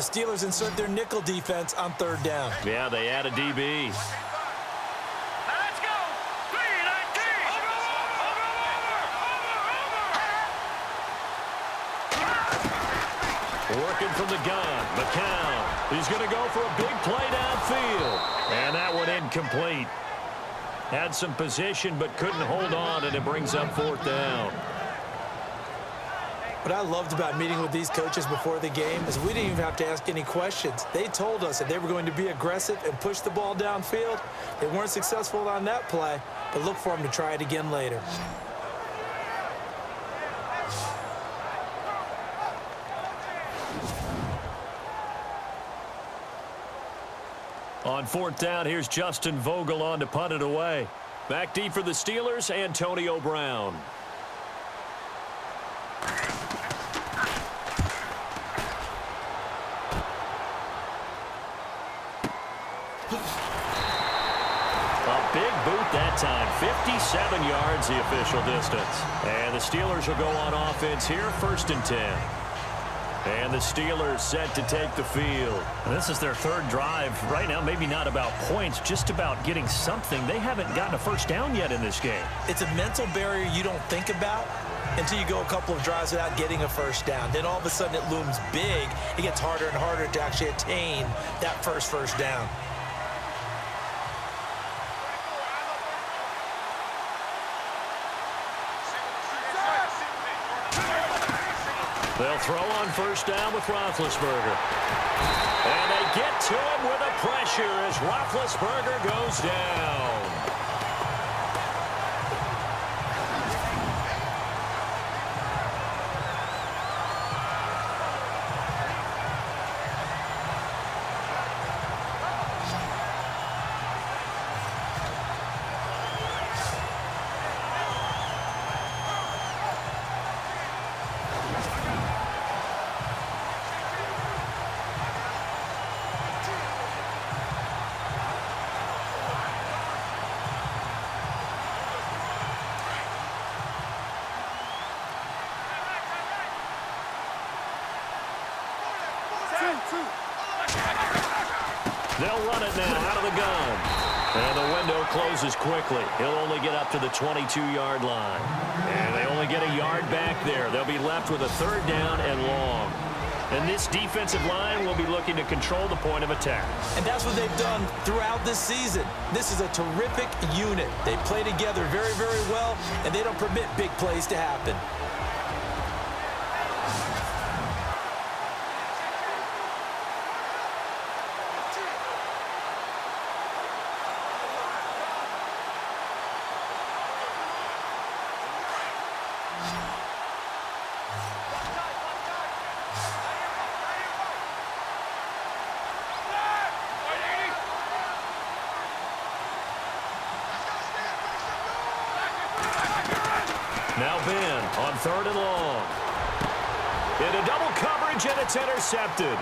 The Steelers insert their nickel defense on third down. Yeah, they add a DB. Let's go. 3-19. Working from the gun, McCown. He's going to go for a big play downfield. And that one incomplete. Had some position but couldn't hold on, and it brings up fourth down. What I loved about meeting with these coaches before the game is we didn't even have to ask any questions. They told us that they were going to be aggressive and push the ball downfield. They weren't successful on that play, but look for them to try it again later. On fourth down, here's Justin Vogel on to punt it away. Back deep for the Steelers, Antonio Brown. A big boot that time. 57 yards the official distance. And the Steelers will go on offense here, 1st and 10. And the Steelers set to take the field. This is their third drive. Right now, maybe not about points, just about getting something. They haven't gotten a first down yet in this game. It's a mental barrier you don't think about until you go a couple of drives without getting a first down. Then all of a sudden it looms big. It gets harder and harder to actually attain that first down. They'll throw on first down with Roethlisberger. And they get to him with a pressure as Roethlisberger goes down. They'll run it now out of the gun. And the window closes quickly. He'll only get up to the 22-yard line. And they only get a yard back there. They'll be left with a 3rd down and long. And this defensive line will be looking to control the point of attack. And that's what they've done throughout this season. This is a terrific unit. They play together very, very well, and they don't permit big plays to happen. Now Ben on 3rd and long. Into double coverage, and it's intercepted.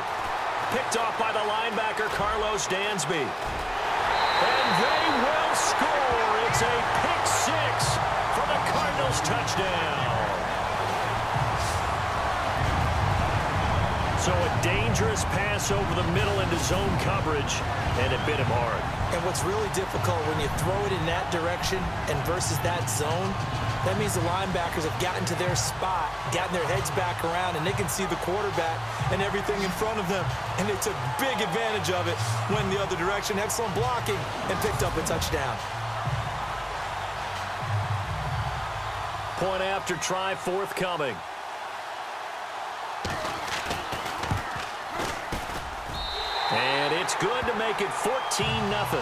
Picked off by the linebacker, Carlos Dansby. And they will score. It's a pick 6 for the Cardinals touchdown. So a dangerous pass over the middle into zone coverage, and it bit him hard. And what's really difficult when you throw it in that direction and versus that zone, that means the linebackers have gotten to their spot, gotten their heads back around, and they can see the quarterback and everything in front of them. And they took big advantage of it, went the other direction, excellent blocking, and picked up a touchdown. Point after try forthcoming. And it's good to make it 14-0.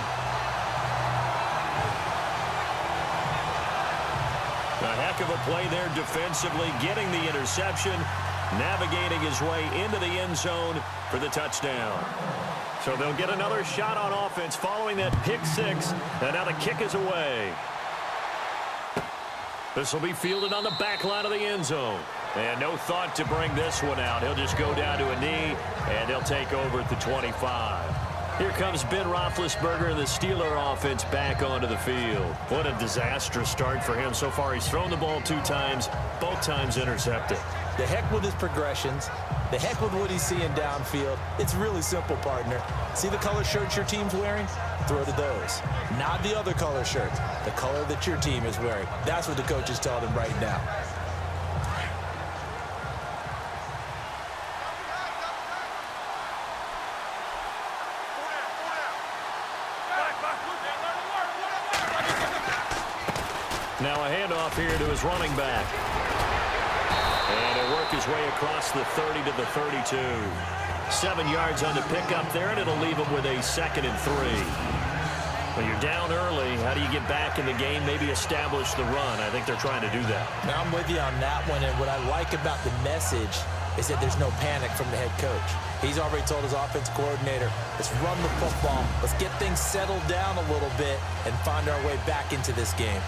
A heck of a play there defensively, getting the interception, navigating his way into the end zone for the touchdown. So they'll get another shot on offense following that pick 6, and now the kick is away. This will be fielded on the back line of the end zone. And no thought to bring this one out. He'll just go down to a knee, and they'll take over at the 25. Here comes Ben Roethlisberger and the Steeler offense back onto the field. What a disastrous start for him. So far, he's thrown the ball 2 times, both times intercepted. The heck with his progressions. The heck with what he's seeing downfield. It's really simple, partner. See the color shirts your team's wearing? Throw to those. Not the other color shirts. The color that your team is wearing. That's what the coach is telling him right now. Now a handoff here to his running back. And he'll work his way across the 30 to the 32. 7 yards on the pickup there, and it'll leave him with a 2nd and 3. When you're down early, how do you get back in the game, maybe establish the run? I think they're trying to do that. Now I'm with you on that one, and what I like about the message is that there's no panic from the head coach. He's already told his offense coordinator, let's run the football, let's get things settled down a little bit and find our way back into this game.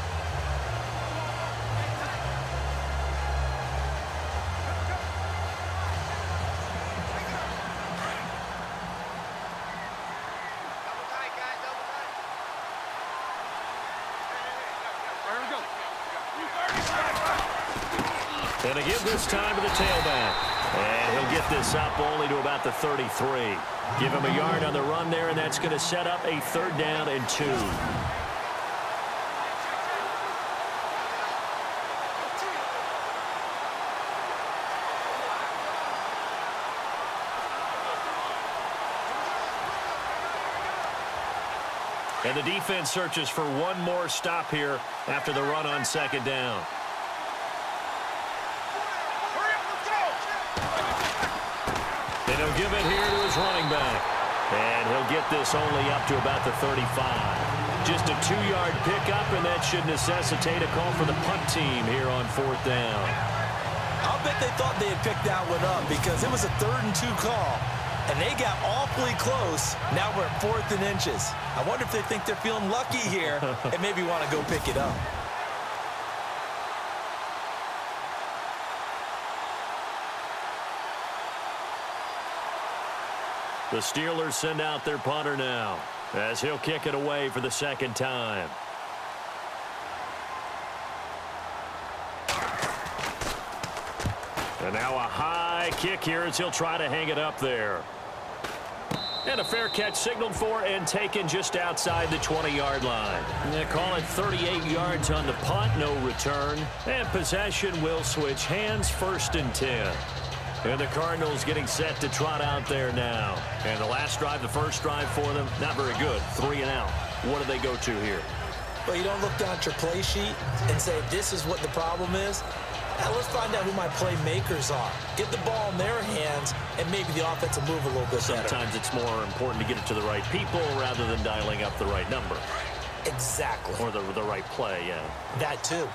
And a give this time to the tailback. And he'll get this up only to about the 33. Give him a yard on the run there, and that's going to set up a 3rd down and 2. And the defense searches for one more stop here after the run on 2nd down. And he'll give it here to his running back. And he'll get this only up to about the 35. Just a 2-yard pickup, and that should necessitate a call for the punt team here on 4th down. I'll bet they thought they had picked that one up because it was a 3rd and 2 call. And they got awfully close. Now we're at 4th and inches. I wonder if they think they're feeling lucky here and maybe want to go pick it up. The Steelers send out their punter now as he'll kick it away for the 2nd time. And now a high kick here as he'll try to hang it up there. And a fair catch signaled for and taken just outside the 20-yard line. And they call it 38 yards on the punt, no return. And possession will switch hands, 1st and 10. And the Cardinals getting set to trot out there now. And the last drive, the first drive for them, not very good. 3 and out. What do they go to here? Well, you don't look down at your play sheet and say, this is what the problem is. Now let's find out who my playmakers are. Get the ball in their hands, and maybe the offense will move a little bit better. Sometimes it's more important to get it to the right people rather than dialing up the right number. Exactly. Or the right play, yeah. That too.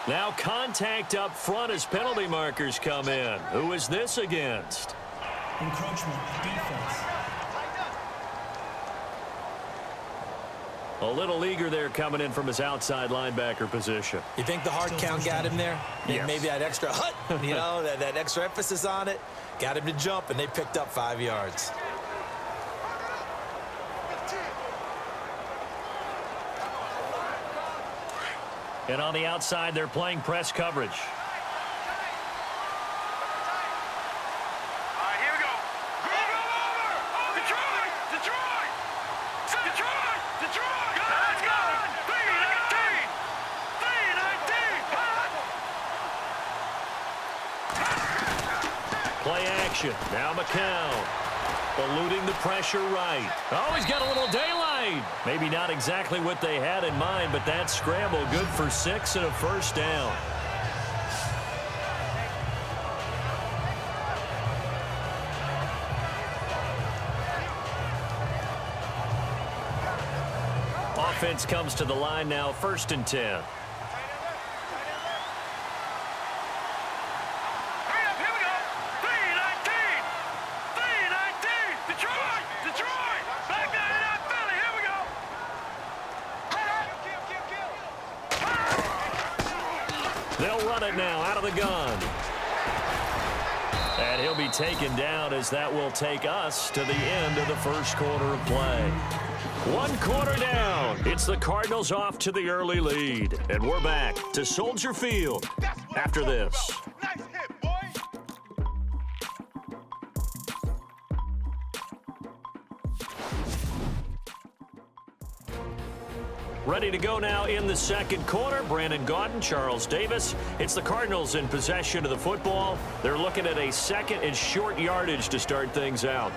Now contact up front as penalty markers come in. Who is this against? Encroachment, defense. A little eager there coming in from his outside linebacker position. You think the hard count got him there? Yes. Maybe that extra hut, you know, that extra emphasis on it, got him to jump, and they picked up 5 yards. And on the outside, they're playing press coverage. Play action. Now McCown. Eluding the pressure right. Oh, he's got a little daylight. Maybe not exactly what they had in mind, but that scramble good for 6 and a 1st down. Offense comes to the line now, 1st and 10. They'll run it now out of the gun. And he'll be taken down as that will take us to the end of the 1st quarter of play. One quarter down. It's the Cardinals off to the early lead. And we're back to Soldier Field after this. Nice hit, boy. Ready to go now in the second quarter. Brandon Gaudin, Charles Davis. It's the Cardinals in possession of the football. They're looking at a second and short yardage to start things out.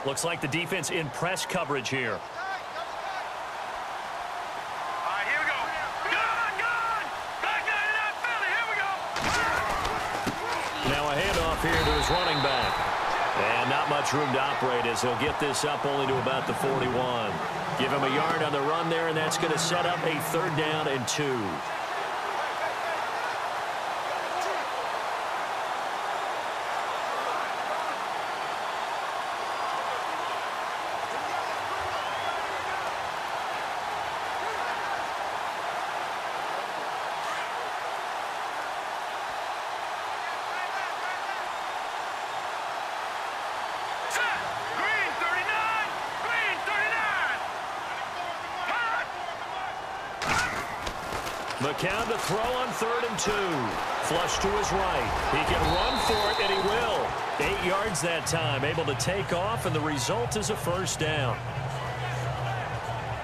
Looks like the defense in press coverage here. All right, here we go. Gun! Back down in that belly. Here we go. Now a handoff here to his running back. And not much room to operate as he'll get this up only to about the 41. Give him a yard on the run there, and that's going to set up a 3rd down and 2. Green 39. Green 39. McCown to throw on 3rd and 2. Flush to his right. He can run for it, and he will. 8 yards that time, able to take off, and the result is a 1st down.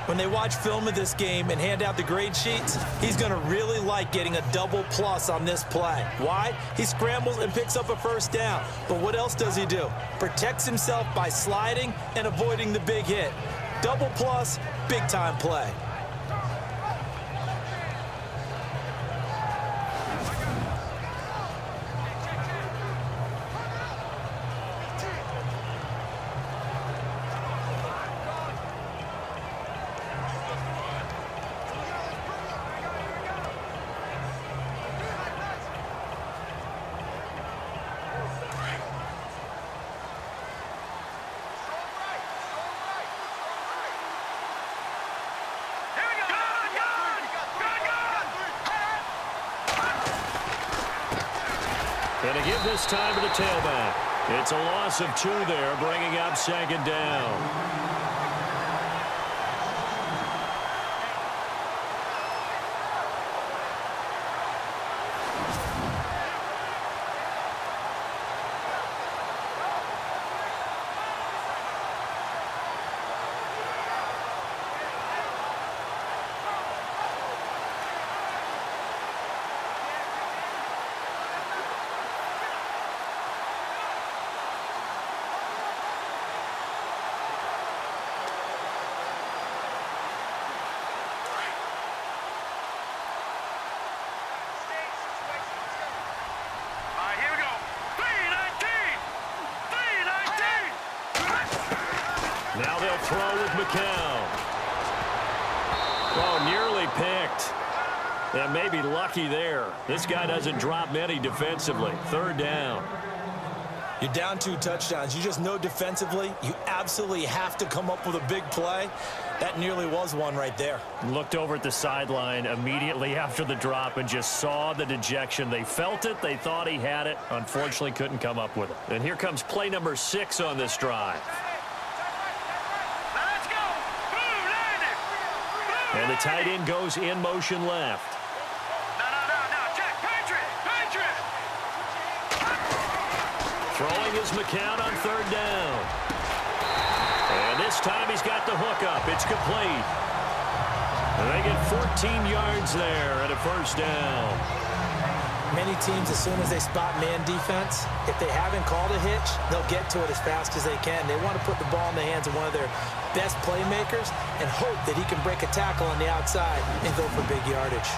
When they watch film of this game and hand out the grade sheets, he's going to really like getting a double plus on this play. Why? He scrambles and picks up a 1st down. But what else does he do? Protects himself by sliding and avoiding the big hit. Double plus, big-time play. And to give this time to the tailback. It's a loss of 2 there, bringing up 2nd down. Now they'll throw with McCown. Oh, nearly picked. And maybe lucky there. This guy doesn't drop many defensively. 3rd down. You're down 2 touchdowns. You just know defensively you absolutely have to come up with a big play. That nearly was one right there. Looked over at the sideline immediately after the drop and just saw the dejection. They felt it. They thought he had it. Unfortunately, couldn't come up with it. And here comes play number 6 on this drive. Let's go. Boom, landed. Boom, And the tight end goes in motion left. No. Jack, Patriot. Throwing is McCown on 3rd down. And this time he's got the hook up. It's complete. And they get 14 yards there and a 1st down. Many teams, as soon as they spot man defense, if they haven't called a hitch, they'll get to it as fast as they can. They want to put the ball in the hands of one of their best playmakers and hope that he can break a tackle on the outside and go for big yardage.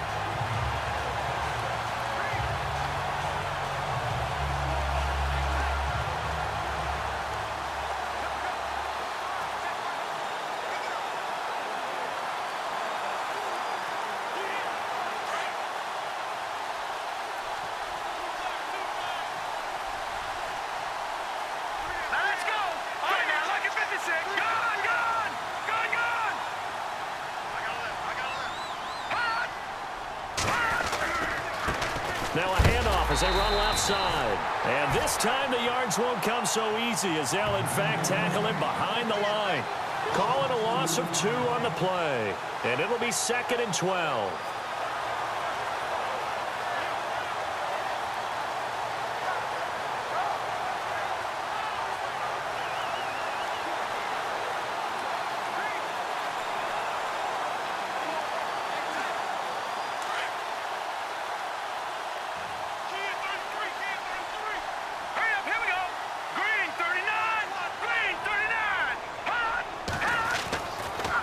Now a handoff as they run left side. And this time the yards won't come so easy as they'll, in fact, tackle him behind the line. Calling a loss of 2 on the play. And it'll be 2nd and 12.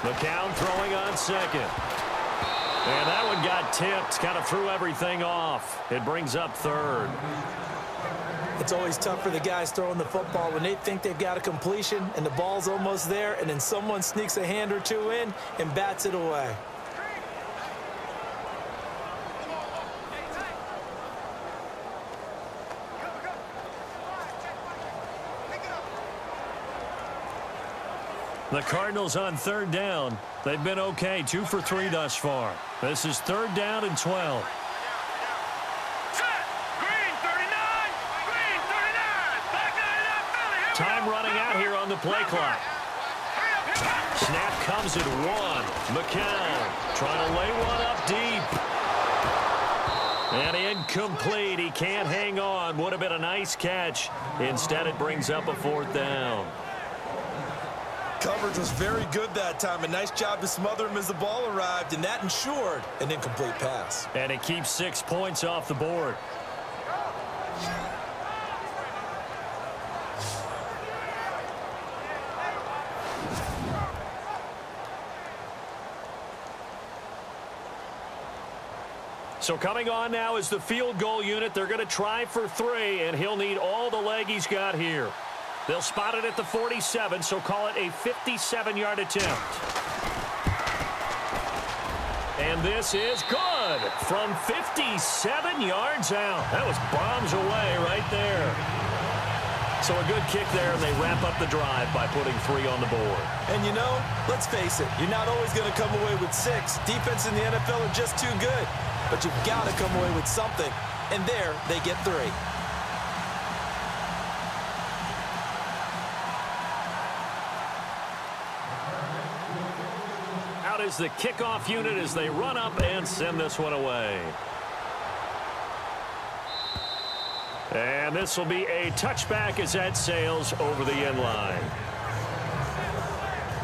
McCown throwing on second. And that one got tipped, kind of threw everything off. It brings up 3rd. It's always tough for the guys throwing the football when they think they've got a completion and the ball's almost there, and then someone sneaks a hand or two in and bats it away. The Cardinals on 3rd down. They've been okay, 2 for 3 thus far. This is 3rd down and 12. Time running out here on the play clock. Snap comes at 1. McCown trying to lay one up deep. And incomplete. He can't hang on. Would have been a nice catch. Instead, it brings up a 4th down. Coverage was very good that time. A nice job to smother him as the ball arrived, and that ensured an incomplete pass. And it keeps 6 points off the board. So coming on now is the field goal unit. They're going to try for 3, and he'll need all the leg he's got here. They'll spot it at the 47, so call it a 57-yard attempt. And this is good from 57 yards out. That was bombs away right there. So a good kick there, and they wrap up the drive by putting 3 on the board. And, you know, let's face it, you're not always going to come away with 6. Defense in the NFL are just too good. But you've got to come away with something. And there, they get 3. Out is the kickoff unit as they run up and send this one away. And this will be a touchback as that sails over the end line.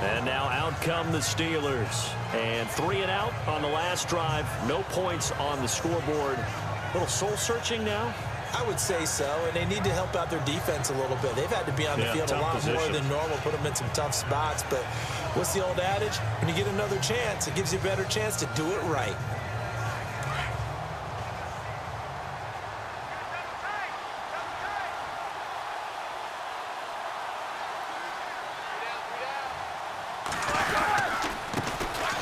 And now out come the Steelers. And 3 and out on the last drive. No points on the scoreboard. A little soul-searching now? I would say so, and they need to help out their defense a little bit. They've had to be on the field a lot more than normal, put them in some tough spots. But what's the old adage? When you get another chance, it gives you a better chance to do it right.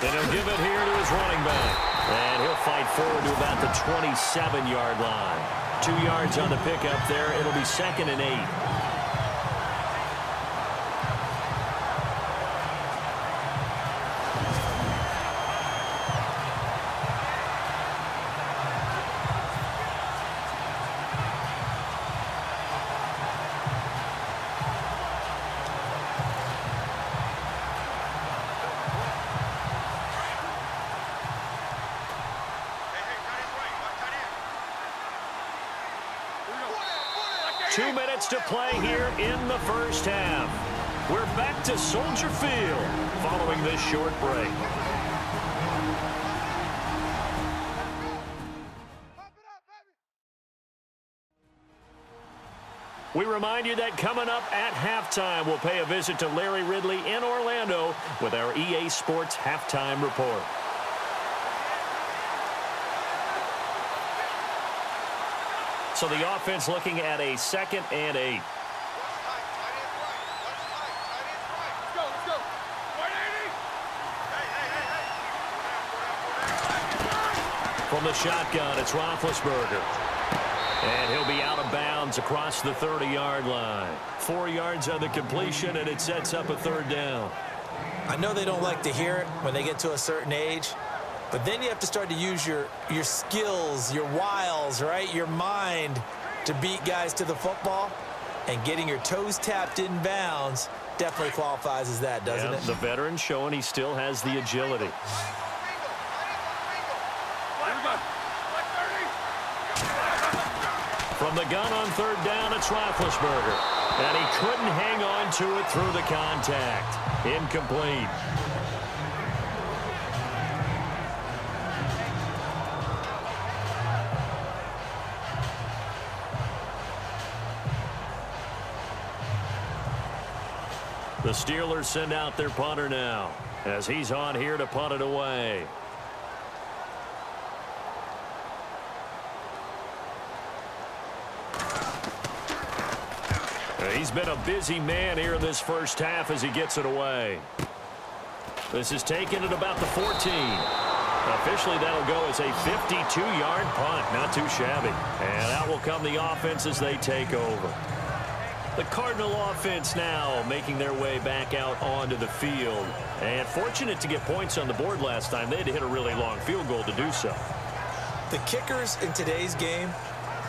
And he'll give it here to his running back. And he'll fight forward to about the 27-yard line. 2 yards on the pickup there. It'll be 2nd and 8. To play here in the first half. We're back to Soldier Field following this short break. We remind you that coming up at halftime, we'll pay a visit to Larry Ridley in Orlando with our EA Sports Halftime Report. So the offense looking at a 2nd and 8. From the shotgun, it's Roethlisberger. And he'll be out of bounds across the 30-yard line. 4 yards on the completion, and it sets up a 3rd down. I know they don't like to hear it when they get to a certain age, But then you have to start to use your skills, your wiles, right, your mind to beat guys to the football. And getting your toes tapped in bounds definitely qualifies as that, doesn't it? The veteran showing he still has the agility. From the gun on third down, it's Roethlisberger. And he couldn't hang on to it through the contact. Incomplete. The Steelers send out their punter now as he's on here to punt it away. He's been a busy man here in this first half as he gets it away. This is taken at about the 14. Officially, that'll go as a 52-yard punt. Not too shabby. And out will come the offense as they take over. The Cardinal offense now making their way back out onto the field. And fortunate to get points on the board last time. They had to hit a really long field goal to do so. The kickers in today's game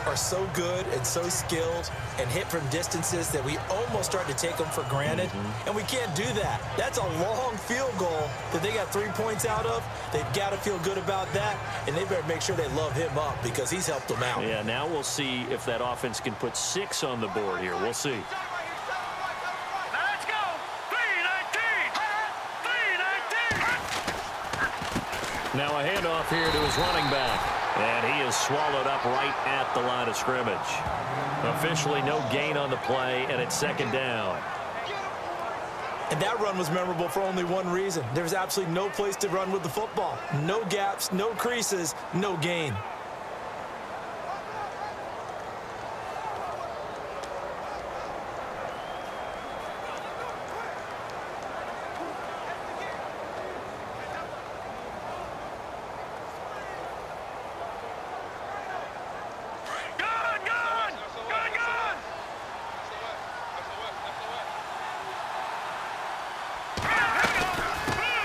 are so good and so skilled and hit from distances that we almost start to take them for granted. And we can't do that. That's a long field goal that they got 3 points out of. They've got to feel good about that, and they better make sure they love him up because he's helped them out. Yeah, now we'll see if that offense can put 6 on the board here. We'll see. Now let's go. 3-19. 3-19. Now a handoff here to his running back. And he is swallowed up right at the line of scrimmage. Officially no gain on the play, and it's second down. And that run was memorable for only one reason. There's absolutely no place to run with the football. No gaps, no creases, no gain.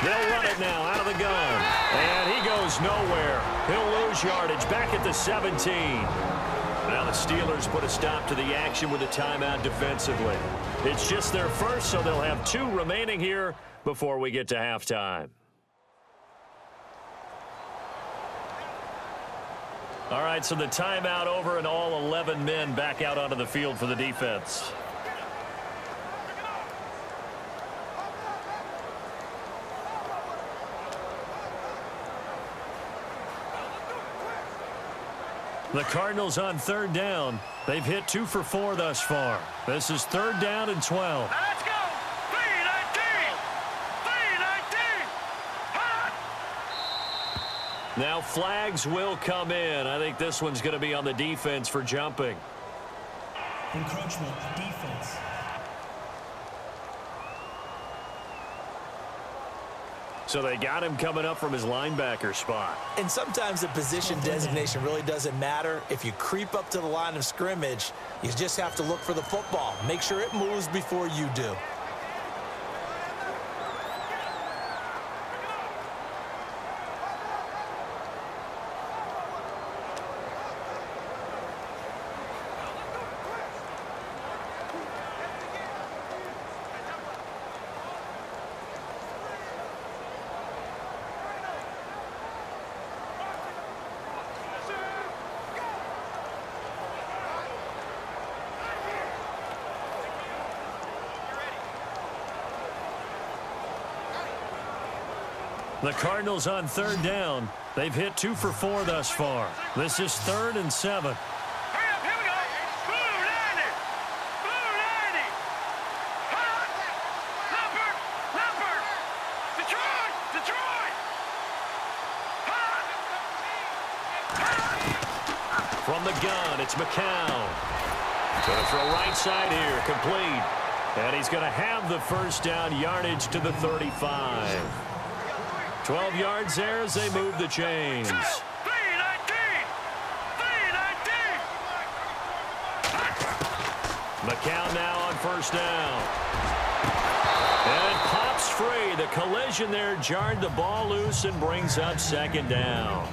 They'll run it now out of the gun. And he goes nowhere. He'll lose yardage back at the 17. Now the Steelers put a stop to the action with a timeout defensively. It's just their first, so they'll have 2 remaining here before we get to halftime. All right, so the timeout over and all 11 men back out onto the field for the defense. The Cardinals on third down. They've hit 2 for 4 thus far. This is third down and 12. Now let's go. 3-19. 3-19. Now flags will come in. I think this one's going to be on the defense for jumping. Encroachment, defense. So they got him coming up from his linebacker spot. And sometimes the position designation really doesn't matter. If you creep up to the line of scrimmage, you just have to look for the football. Make sure it moves before you do. The Cardinals on third down. They've hit 2 for 4 thus far. This is 3rd and 7. Hurry up, here we go. Blue 90. Blue 90. Hot. Leopard. Detroit. Hot. From the gun, it's McCown. Going to throw right side here, complete. And he's going to have the first down, yardage to the 35. 12 yards there as they move the chains. 3-19. McCown now on first down. And it pops free. The The collision there jarred the ball loose and brings up second down.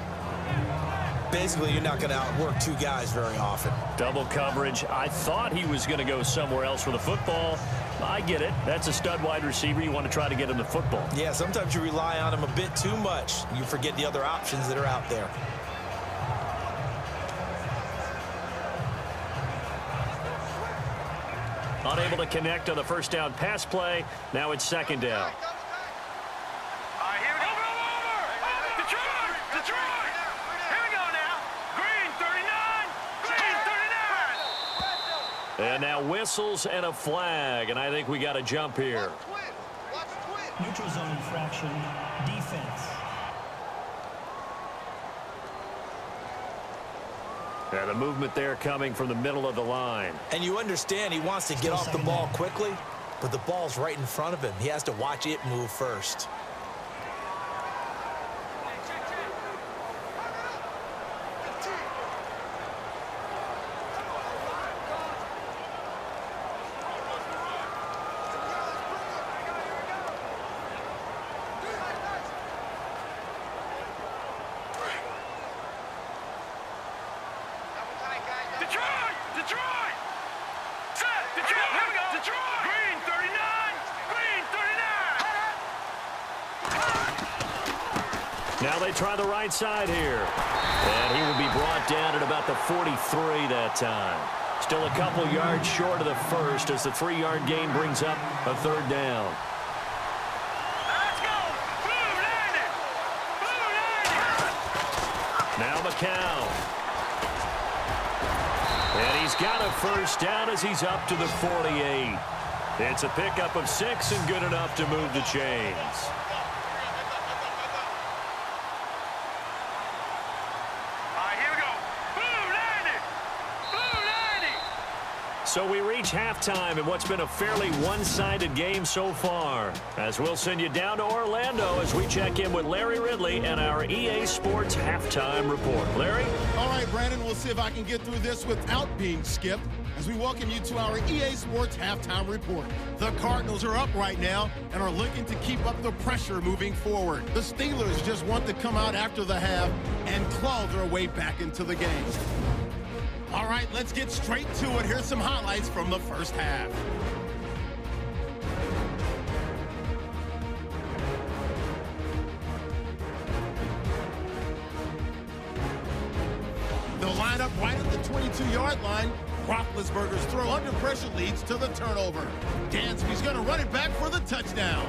Basically, you're not going to outwork two guys very often. Double coverage. I thought he was going to go somewhere else with the football. I get it. That's a stud wide receiver. You want to try to get him the football. Yeah, sometimes you rely on him a bit too much. You forget the other options that are out there. Unable to connect on the first down pass play. Now it's second down. Here we go. Over. Detroit. Detroit. Here we go now. Green 39. Green 39. And now whistles and a flag. And I think we got a jump here. Neutral zone infraction. Defense. And a movement there coming from the middle of the line. And you understand he wants to get off the ball quickly, but the ball's right in front of him. He has to watch it move first. Detroit. Detroit. Set. Detroit. Here we go. Detroit. Green 39. Green 39. Now they try the right side here. And he will be brought down at about the 43 that time. Still a couple yards short of the first as the 3-yard gain brings up a third down. Let's go. Blue 90. Blue 90. Now McCown. And he's got a first down as he's up to the 48. It's a pickup of 6 and good enough to move the chains. Here we go. Blue 90. Blue 90. So we reach halftime in what's been a fairly one-sided game so far. As we'll send you down to Orlando as we check in with Larry Ridley and our EA Sports Halftime Report. Larry? All right, Brandon, we'll see if I can get through this without being skipped as we welcome you to our EA Sports Halftime Report. The Cardinals are up right now and are looking to keep up the pressure moving forward. The Steelers just want to come out after the half and claw their way back into the game. All right, let's get straight to it. Here's some highlights from the first half. They'll line up right at the 22-yard line. Roethlisberger's throw under pressure leads to the turnover. Dansby's going to run it back for the touchdown.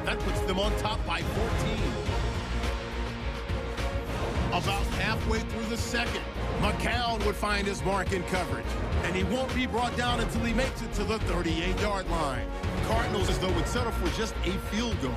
That puts them on top by 14. About halfway through the second, McCown would find his mark in coverage, and he won't be brought down until he makes it to the 38-yard line. Cardinals, as though, would settle for just a field goal.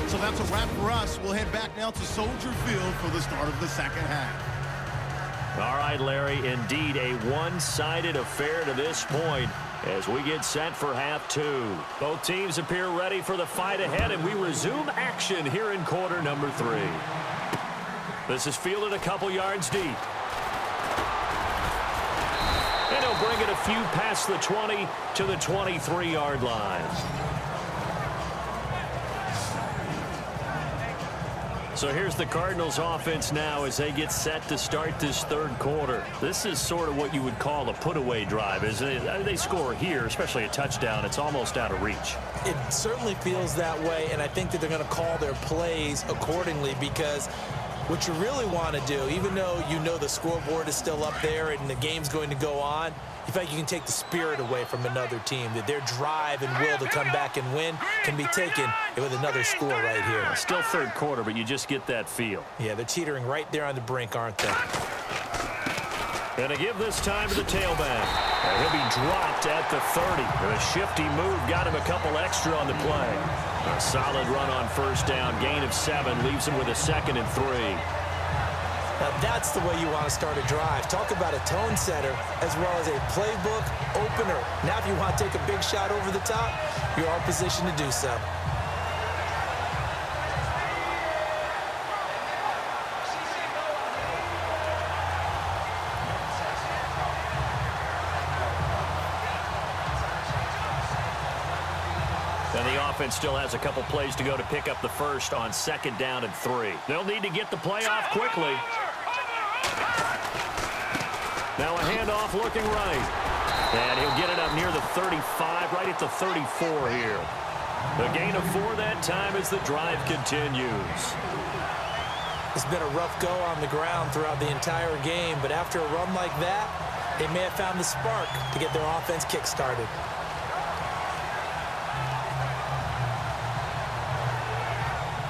So that's a wrap for us. We'll head back now to Soldier Field for the start of the second half. All right, Larry, indeed a one-sided affair to this point as we get set for half two. Both teams appear ready for the fight ahead, and we resume action here in quarter number 3. This is fielded a couple yards deep. And he'll bring it a few past the 20 to the 23-yard line. So here's the Cardinals offense now as they get set to start this third quarter. This is sort of what you would call a put-away drive, isn't it? They score here, especially a touchdown. It's almost out of reach. It certainly feels that way, and I think that they're going to call their plays accordingly because what you really want to do, even though you know the scoreboard is still up there and the game's going to go on, you feel like you can take the spirit away from another team, that their drive and will to come back and win can be taken with another score right here. Still third quarter, but you just get that feel. Yeah, they're teetering right there on the brink, aren't they? And to give this time to the tailback. And he'll be dropped at the 30. And a shifty move got him a couple extra on the play. A solid run on first down. Gain of 7 leaves him with a 2nd and 3. Now that's the way you want to start a drive. Talk about a tone setter as well as a playbook opener. Now if you want to take a big shot over the top, you're all positioned to do so. offense still has a couple plays to go to pick up the first on 2nd down and 3. They'll need to get the play off quickly. Now a handoff looking right. And he'll get it up near the 35, right at the 34 here. The gain of 4 that time as the drive continues. It's been a rough go on the ground throughout the entire game, but after a run like that, they may have found the spark to get their offense kick-started.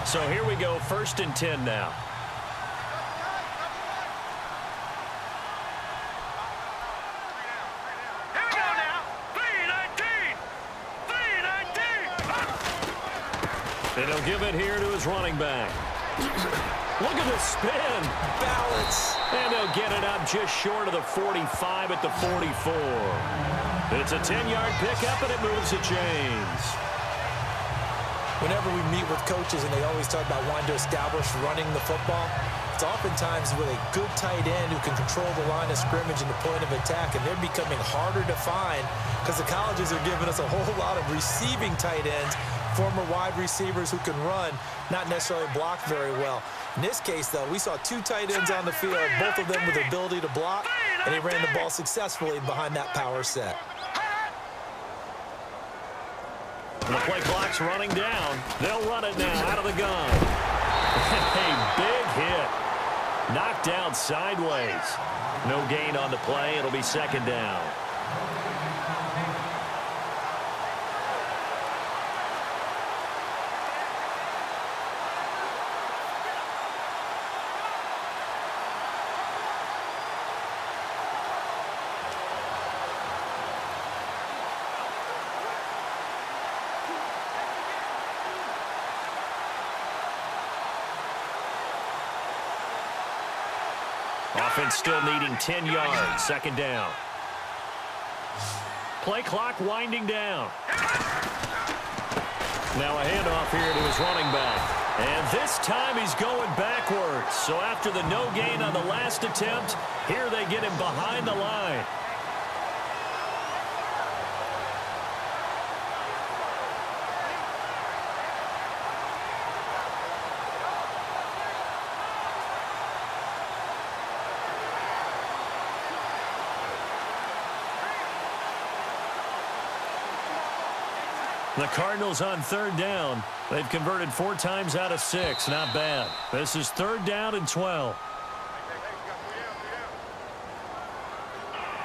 So here we go, 1st and 10 now. Here we go now. 3-19. And he'll give it here to his running back. Look at the spin. Balance. And they'll get it up just short of the 45 at the 44. It's a 10-yard pickup, and it moves the chains. Whenever we meet with coaches and they always talk about wanting to establish running the football, it's oftentimes with a good tight end who can control the line of scrimmage and the point of attack, and they're becoming harder to find because the colleges are giving us a whole lot of receiving tight ends, former wide receivers who can run, not necessarily block very well. In this case, though, we saw 2 tight ends on the field, both of them with the ability to block, and he ran the ball successfully behind that power set. The play clock's running down. They'll run it now out of the gun. A big hit. Knocked down sideways. No gain on the play. It'll be 2nd down. Offense still needing 10 yards. 2nd down. Play clock winding down. Now a handoff here to his running back. And this time he's going backwards. So after the no gain on the last attempt, here they get him behind the line. The Cardinals on 3rd down. They've converted 4 times out of 6. Not bad. This is 3rd down and 12.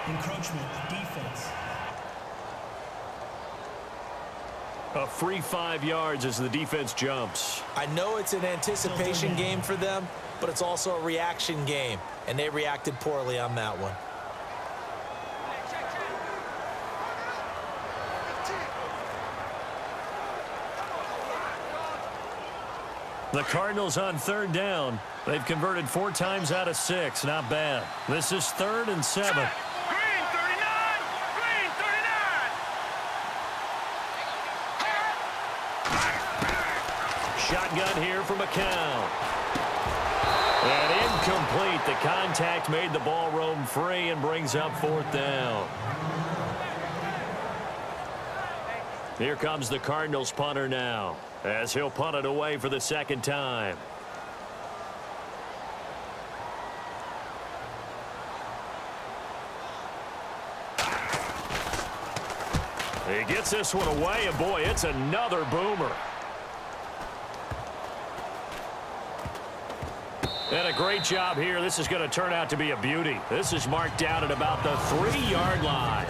Encroachment, defense. A free 5 yards as the defense jumps. I know it's an anticipation game for them, but it's also a reaction game, and they reacted poorly on that one. The Cardinals on 3rd down. They've converted 4 times out of 6. Not bad. This is 3rd and 7. Green 39. Green 39. Shotgun here from McCown. And incomplete. The contact made the ball roam free and brings up 4th down. Here comes the Cardinals punter now, as he'll punt it away for the 2nd time. He gets this one away, and boy, it's another boomer. And a great job here. This is going to turn out to be a beauty. This is marked down at about the 3-yard line.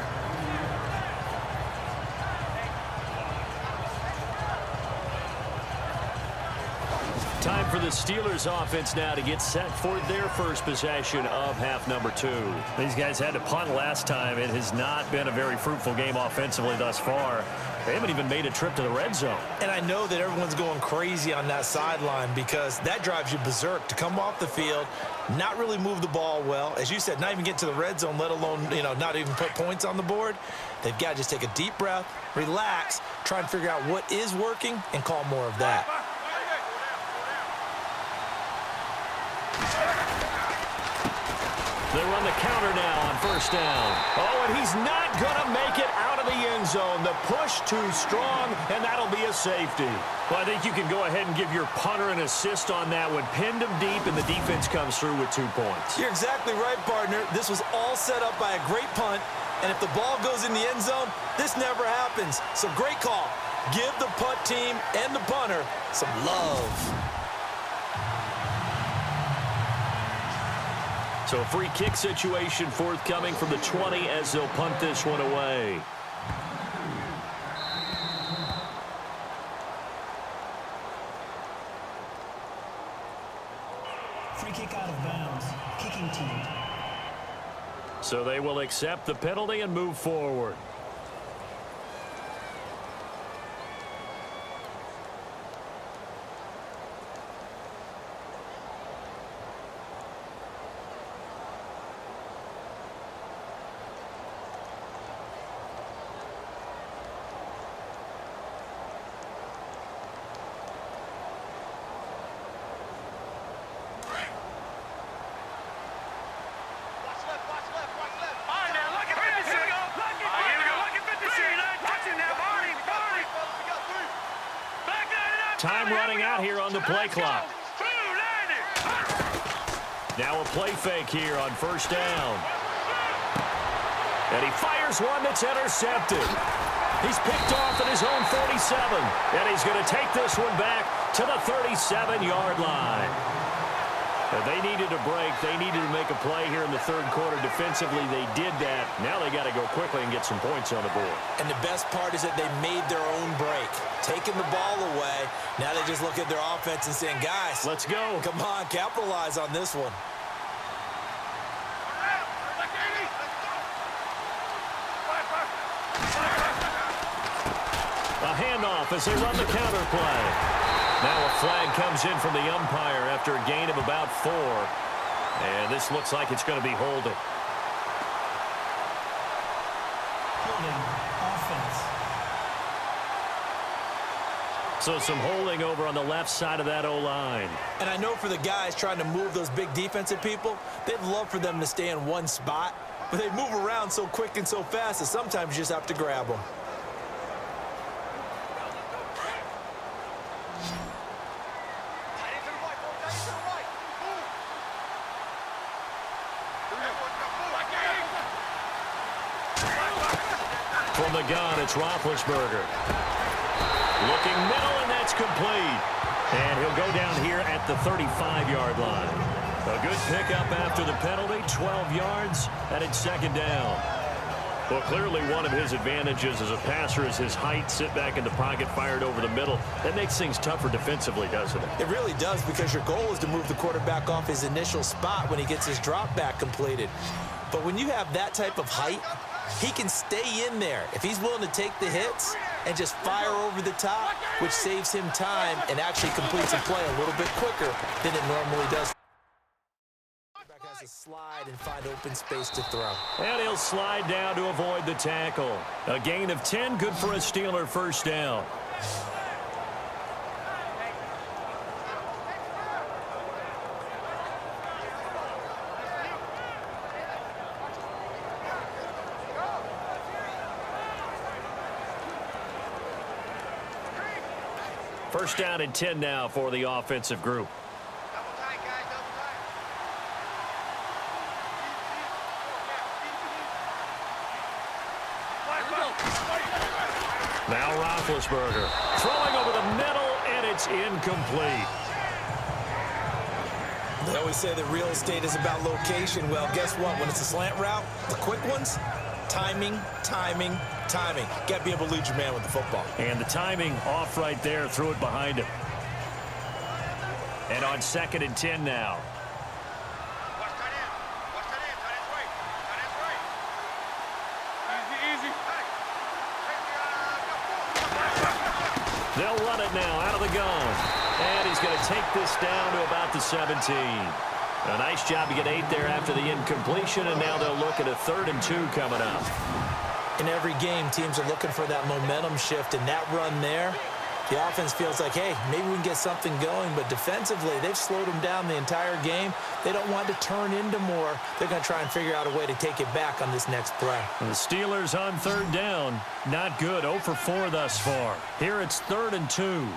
Time for the Steelers offense now to get set for their first possession of half number 2. These guys had to punt last time. It has not been a very fruitful game offensively thus far. They haven't even made a trip to the red zone. And I know that everyone's going crazy on that sideline because that drives you berserk to come off the field, not really move the ball well. As you said, not even get to the red zone, let alone, not even put points on the board. They've got to just take a deep breath, relax, try and figure out what is working, and call more of that. They run the counter now on 1st down. Oh, and he's not going to make it out out of the end zone. The push too strong, and that'll be a safety. Well, I think you can go ahead and give your punter an assist on that one. Pinned him deep, and the defense comes through with 2 points. You're exactly right, partner. This was all set up by a great punt, and if the ball goes in the end zone, this never happens. So great call. Give the punt team and the punter some love. So a free kick situation forthcoming from the 20 as they'll punt this one away. Free kick out of bounds. Kicking team. So they will accept the penalty and move forward. Time running out here on the play clock. Now a play fake here on first down. And he fires one that's intercepted. He's picked off at his own 47. And he's going to take this one back to the 37-yard line. Now they needed a break. They needed to make a play here in the third quarter. Defensively, they did that. Now they got to go quickly and get some points on the board. And the best part is that they made their own break. Taking the ball away. Now they just look at their offense and saying, guys, let's go. Come on, capitalize on this one. A handoff as they run the counter play. Now a flag comes in from the umpire after a gain of about 4. And this looks like it's going to be holding. Holding. Offense. So some holding over on the left side of that O-line. And I know for the guys trying to move those big defensive people, they'd love for them to stay in one spot. But they move around so quick and so fast that sometimes you just have to grab them. From the gun, it's Roethlisberger. Looking middle, and that's complete. And he'll go down here at the 35-yard line. A good pickup after the penalty, 12 yards, and it's second down. Well, clearly one of his advantages as a passer is his height. Sit back in the pocket, fired over the middle. That makes things tougher defensively, doesn't it? It really does, because your goal is to move the quarterback off his initial spot when he gets his drop back completed. But when you have that type of height, he can stay in there if he's willing to take the hits and just fire over the top, which saves him time and actually completes a play a little bit quicker than it normally does. Has to slide and find open space to throw. And he'll slide down to avoid the tackle. A gain of 10, good for a Steeler first down. First down and 10 now for the offensive group. Now Roethlisberger throwing over the middle, and it's incomplete. They always say that real estate is about location. Well, guess what? When it's a slant route, the quick ones, timing, timing, timing. Got to be able to lead your man with the football. And the timing off right there, threw it behind him. And on second and 10 now. They'll run it now out of the gun. And he's going to take this down to about the 17. A nice job to get 8 there after the incompletion, and now they'll look at a 3rd and 2 coming up. In every game, teams are looking for that momentum shift, and that run there The offense feels like, hey, maybe we can get something going, but defensively, they've slowed them down the entire game. They don't want to turn into more. They're going to try and figure out a way to take it back on this next play. The Steelers on third down. Not good. 0 for 4 thus far. Here it's 3rd and 2.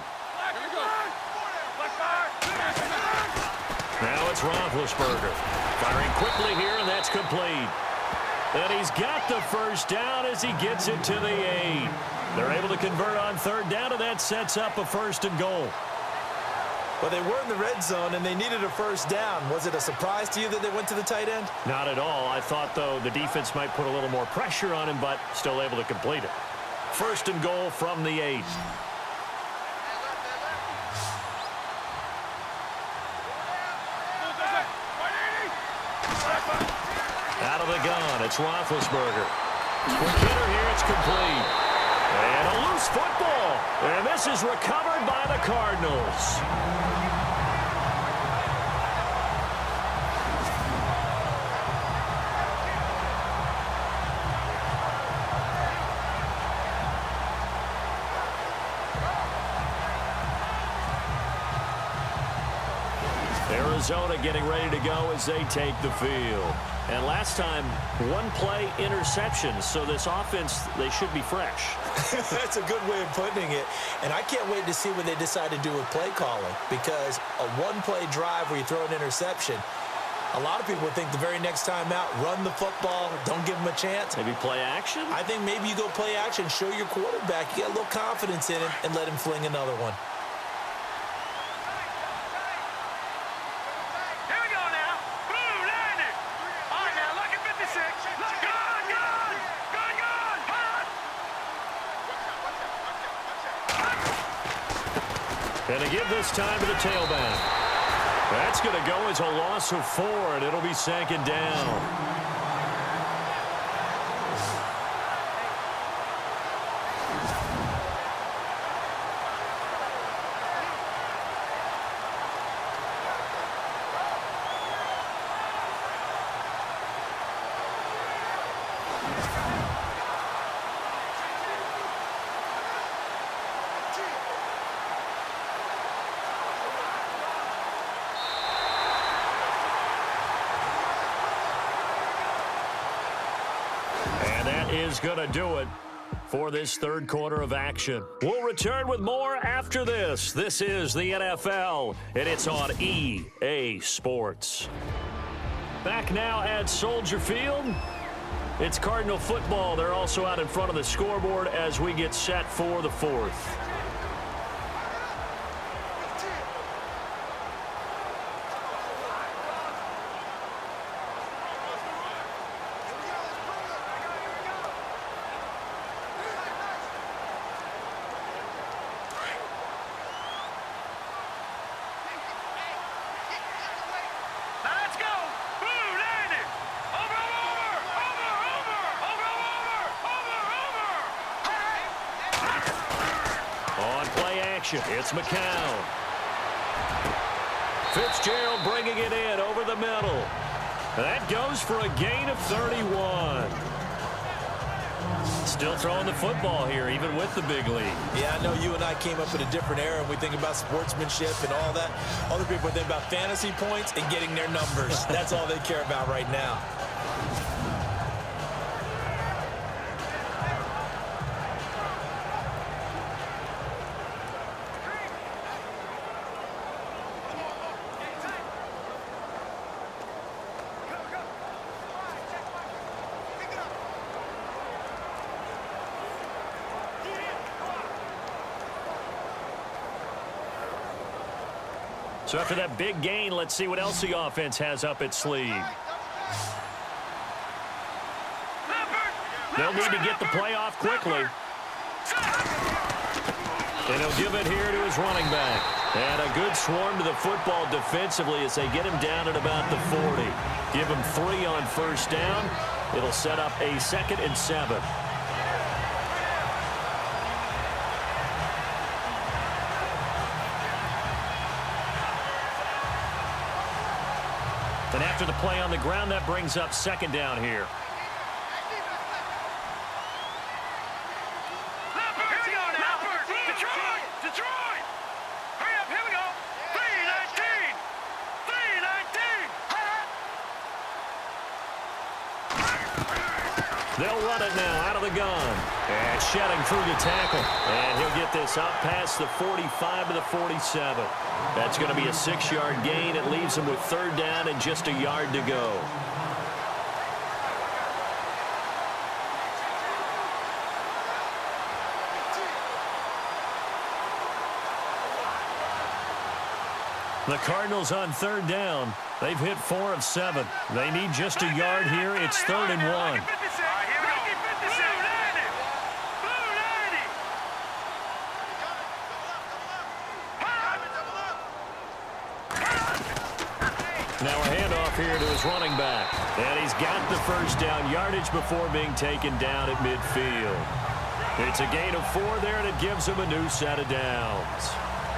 Now it's Roethlisberger. Firing quickly here, and that's complete. And he's got the first down as he gets it to the 8. They're able to convert on third down, and that sets up a 1st and goal. Well, they were in the red zone, and they needed a first down. Was it a surprise to you that they went to the tight end? Not at all. I thought, though, the defense might put a little more pressure on him, but still able to complete it. 1st and goal from the 8. Out of the gun, it's Roethlisberger. Quick hitter here, it's complete. And a loose football. And this is recovered by the Cardinals. Arizona getting ready to go as they take the field. And last time, 1-play interception. So this offense, they should be fresh. That's a good way of putting it. And I can't wait to see what they decide to do with play calling, because a 1-play drive where you throw an interception, a lot of people think the very next time out, run the football, don't give them a chance. Maybe play action? I think maybe you go play action, show your quarterback, you get a little confidence in him, and let him fling another one. And to give this time to the tailback. That's going to go as a loss of 4, and it'll be 2nd down. Is going to do it for this 3rd quarter of action. We'll return with more after this. This is the NFL, and it's on EA Sports. Back now at Soldier Field. It's Cardinal football. They're also out in front of the scoreboard as we get set for the 4th. It's McCown. Fitzgerald bringing it in over the middle. That goes for a gain of 31. Still throwing the football here, even with the big lead. Yeah, I know you and I came up in a different era, and we think about sportsmanship and all that. Other people think about fantasy points and getting their numbers. That's all they care about right now. So after that big gain, let's see what else the offense has up its sleeve. They'll need to get the play off quickly. And he'll give it here to his running back. And a good swarm to the football defensively as they get him down at about the 40. Give him 3 on first down. It'll set up a 2nd and 7. And after the play on the ground, that brings up 2nd down here. Here we go now. Detroit! They'll run it now out of the gun. And shedding through the tackle. And he'll get this up past the 45 to the 47. That's going to be a 6-yard gain. It leaves him with 3rd down and just a yard to go. The Cardinals on 3rd down. They've hit 4 of 7. They need just a yard here. It's 3rd and 1. Now a handoff here to his running back. And he's got the 1st down yardage before being taken down at midfield. It's a gain of 4 there, and it gives him a new set of downs.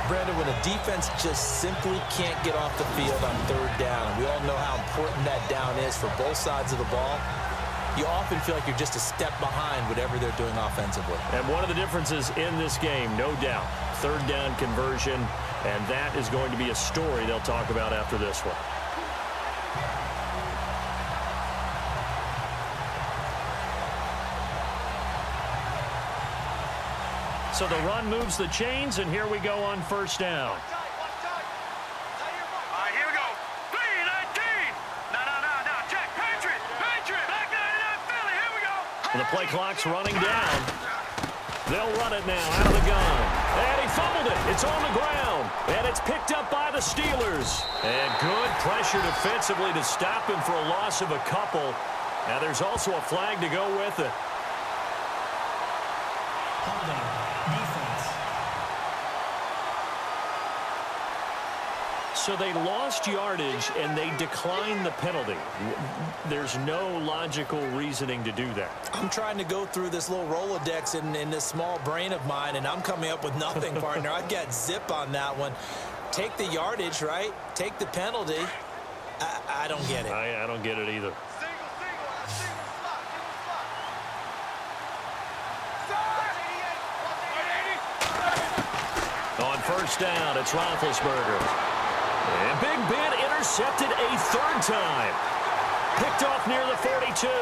Brandon, when a defense just simply can't get off the field on 3rd down, and we all know how important that down is for both sides of the ball, you often feel like you're just a step behind whatever they're doing offensively. And one of the differences in this game, no doubt, 3rd down conversion, and that is going to be a story they'll talk about after this one. So the run moves the chains, and here we go on 1st down. All right, here we go. 3-19. No. Check. Patriot. Back 99 Philly. Here we go. And the play clock's running down. They'll run it now out of the gun. And he fumbled it. It's on the ground. And it's picked up by the Steelers. And good pressure defensively to stop him for a loss of a couple. Now there's also a flag to go with it. Holding. Defense. So they lost yardage, and they declined the penalty. There's no logical reasoning to do that. I'm trying to go through this little Rolodex in this small brain of mine, and I'm coming up with nothing, partner. I've got zip on that one. Take the yardage, right? Take the penalty. I don't get it. I don't get it either. On 1st down, it's Roethlisberger. And Big Ben intercepted a 3rd time. Picked off near the 42. And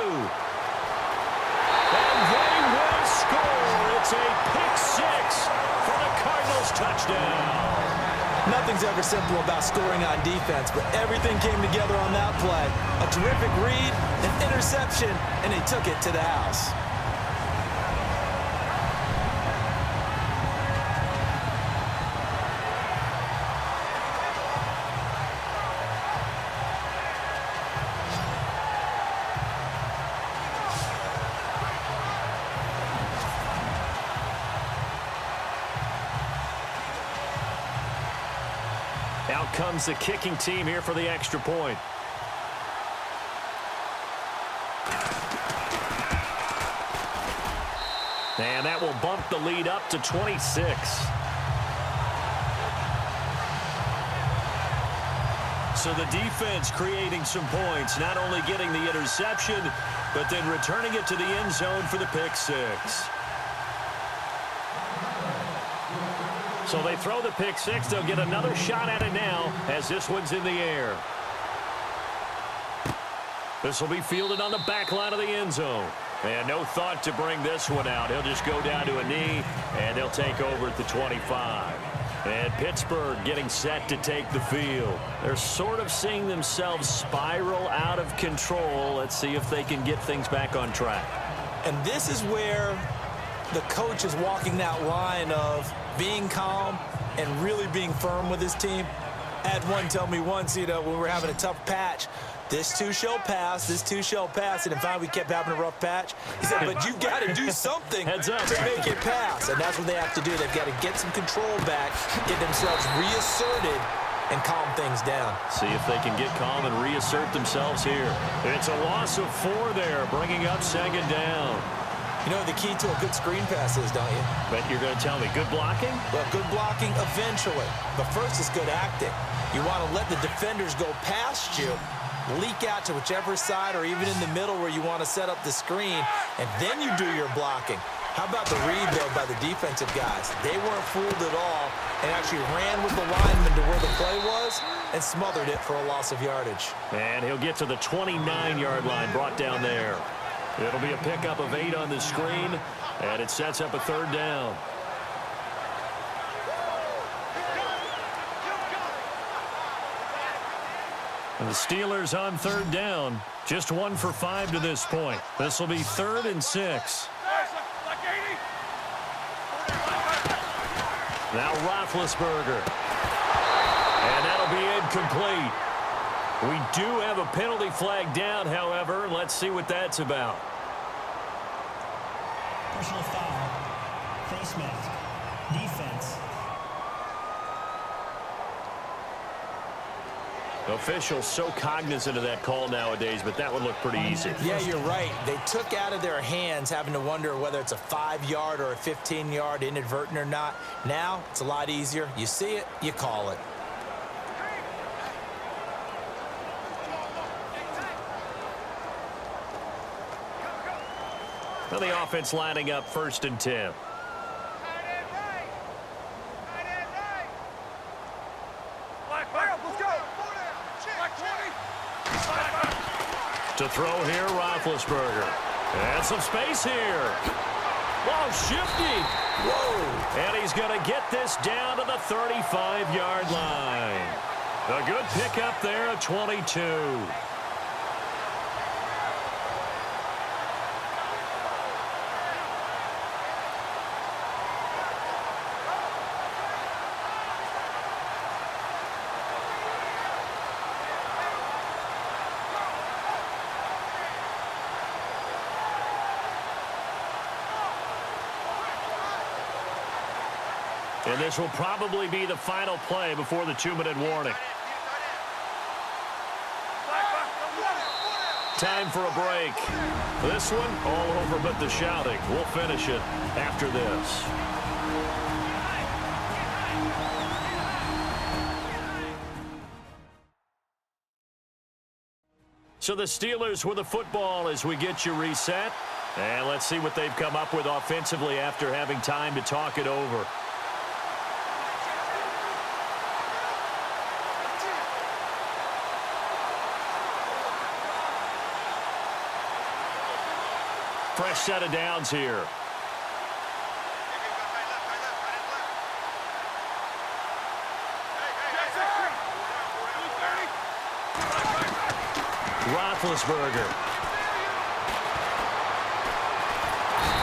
they will score. It's a pick 6 for the Cardinals touchdown. Nothing's ever simple about scoring on defense, but everything came together on that play. A terrific read, an interception, and they took it to the house. Out comes the kicking team here for the extra point. And that will bump the lead up to 26. So the defense creating some points, not only getting the interception, but then returning it to the end zone for the pick 6. So they throw the pick 6. They'll get another shot at it now as this one's in the air. This will be fielded on the back line of the end zone. And no thought to bring this one out. He'll just go down to a knee, and they'll take over at the 25. And Pittsburgh getting set to take the field. They're sort of seeing themselves spiral out of control. Let's see if they can get things back on track. And this is where the coach is walking that line of being calm and really being firm with his team. I had one tell me once, when we were having a tough patch, this too shall pass, this too shall pass. And in fact, we kept having a rough patch. He said, but you got to do something Heads up. to make it pass. And that's what they have to do. They've got to get some control back, get themselves reasserted, and calm things down. See if they can get calm and reassert themselves here. It's a loss of 4 there, bringing up 2nd down. You know what the key to a good screen pass is, don't you? But you're going to tell me, good blocking? Well, good blocking eventually. But first is good acting. You want to let the defenders go past you, leak out to whichever side or even in the middle where you want to set up the screen, and then you do your blocking. How about the read, though, by the defensive guys? They weren't fooled at all and actually ran with the lineman to where the play was and smothered it for a loss of yardage. And he'll get to the 29-yard line, brought down there. It'll be a pickup of 8 on the screen, and it sets up a 3rd down. And the Steelers on 3rd down, just 1 for 5 to this point. This will be 3rd and 6. Now Roethlisberger. And that'll be incomplete. We do have a penalty flag down, however. Let's see what that's about. Personal foul. Face mask. Defense. Officials so cognizant of that call nowadays, but that would look pretty easy. Yeah, you're right. They took out of their hands having to wonder whether it's a 5-yard or a 15-yard inadvertent or not. Now, it's a lot easier. You see it, you call it. Well, the offense lining up 1st and 10. To throw here, Roethlisberger. And some space here. Whoa, shifty. Whoa. And he's going to get this down to the 35-yard line. A good pickup there at 22. And this will probably be the final play before the 2-minute warning. Time for a break. This one, all over but the shouting. We'll finish it after this. So the Steelers with the football as we get you reset. And let's see what they've come up with offensively after having time to talk it over. Fresh set of downs here. Roethlisberger.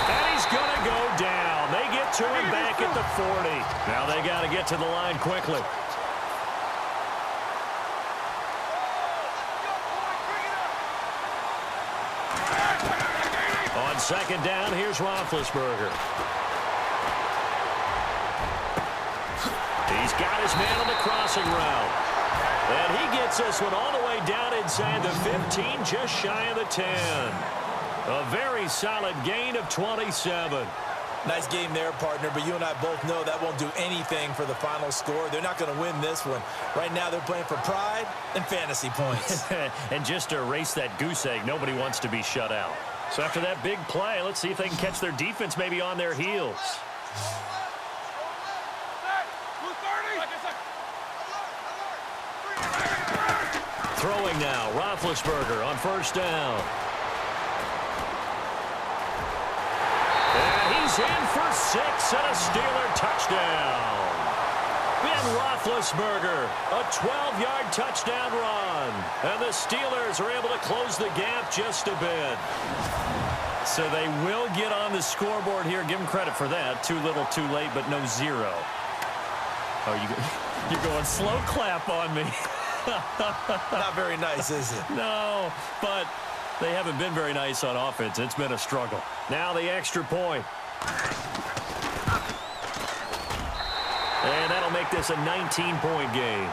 And he's going to go down. They get to him back at the 40. Now they got to get to the line quickly. On 2nd down, here's Roethlisberger. He's got his man on the crossing route. And he gets this one all the way down inside the 15, just shy of the 10. A very solid gain of 27. Nice game there, partner, but you and I both know that won't do anything for the final score. They're not going to win this one. Right now, they're playing for pride and fantasy points. And just to erase that goose egg, nobody wants to be shut out. So after that big play, let's see if they can catch their defense maybe on their heels. Throwing now, Roethlisberger on 1st down. And he's in for 6 and a Steeler touchdown. Ben Roethlisberger, a 12-yard touchdown run. And the Steelers are able to close the gap just a bit. So they will get on the scoreboard here. Give them credit for that. Too little, too late, but no 0. Oh, you're going slow clap on me. Not very nice, is it? No, but they haven't been very nice on offense. It's been a struggle. Now the extra point. And that'll make this a 19-point game.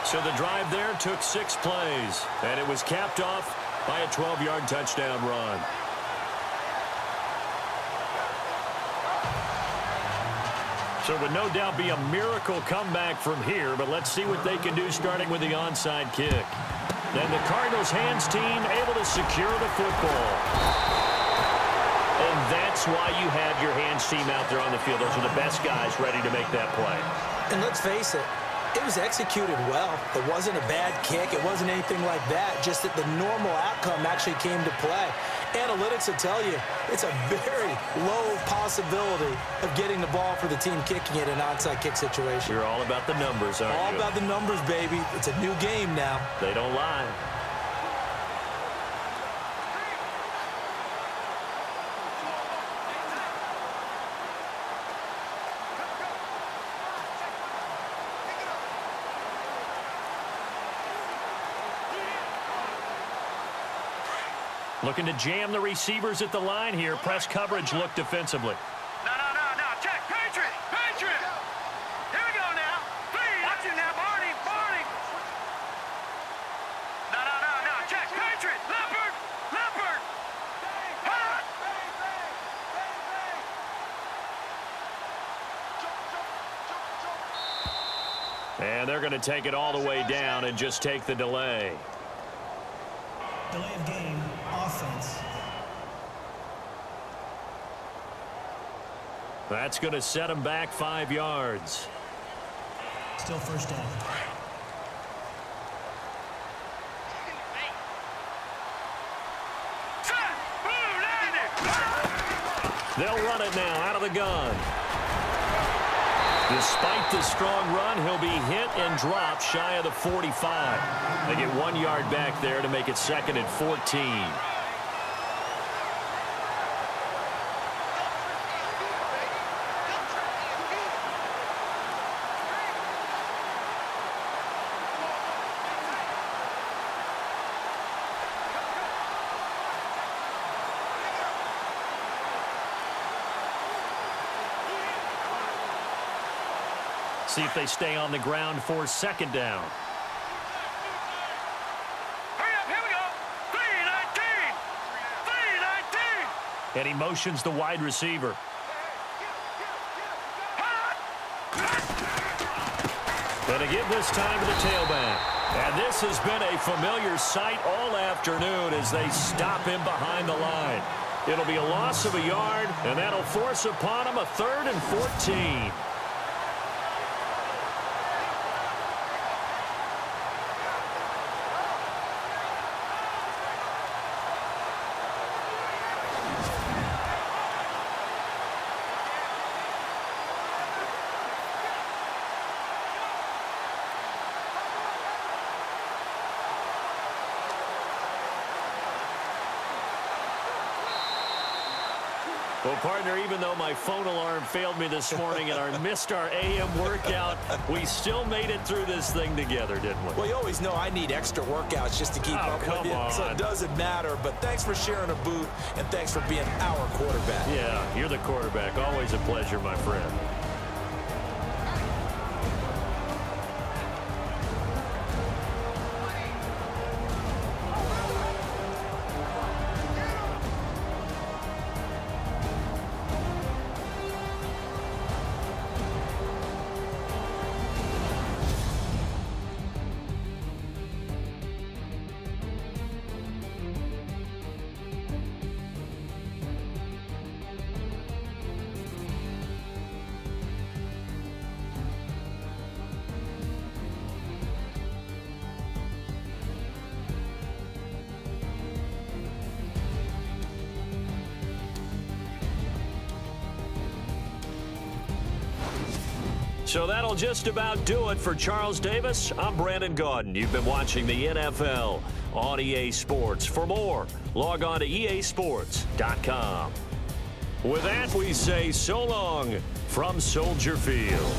So the drive there took 6 plays, and it was capped off by a 12-yard touchdown run. So it would no doubt be a miracle comeback from here, but let's see what they can do starting with the onside kick. Then the Cardinals hands team able to secure the football. And that's why you have your hands team out there on the field. Those are the best guys ready to make that play. And let's face it, It was executed well. It wasn't a bad kick. It wasn't anything like that. Just that the normal outcome actually came to play. Analytics will tell you it's a very low possibility of getting the ball for the team kicking it in an onside kick situation. You're all about the numbers, aren't you? All about the numbers, baby. It's a new game now. They don't lie. Looking to jam the receivers at the line here. Press coverage look defensively. No. Check. Patriot. Here we go now. Three. Watch it now, Barney. No. Check. Patriot. Leopard. Hot. And they're going to take it all the way down and just take the delay. Delay of game, offense. That's going to set them back 5 yards. Still first down. Set. Boom. Landed. They'll run it now out of the gun. Despite the strong run, he'll be hit and dropped shy of the 45. They get 1 yard back there to make it 2nd and 14. See if they stay on the ground for 2nd down. Hurry up. Here we go. 319. And he motions the wide receiver. And to give this time to the tailback. And this has been a familiar sight all afternoon as they stop him behind the line. It'll be a loss of a yard, and that'll force upon him a 3rd and 14. Well, partner, even though my phone alarm failed me this morning and I missed our AM workout, we still made it through this thing together, didn't we? Well, you always know I need extra workouts just to keep up with you, so it doesn't matter. But thanks for sharing a boot, and thanks for being our quarterback. Yeah, you're the quarterback. Always a pleasure, my friend. So that'll just about do it for Charles Davis. I'm Brandon Gaudin. You've been watching the NFL on EA Sports. For more, log on to easports.com. With that, we say so long from Soldier Field.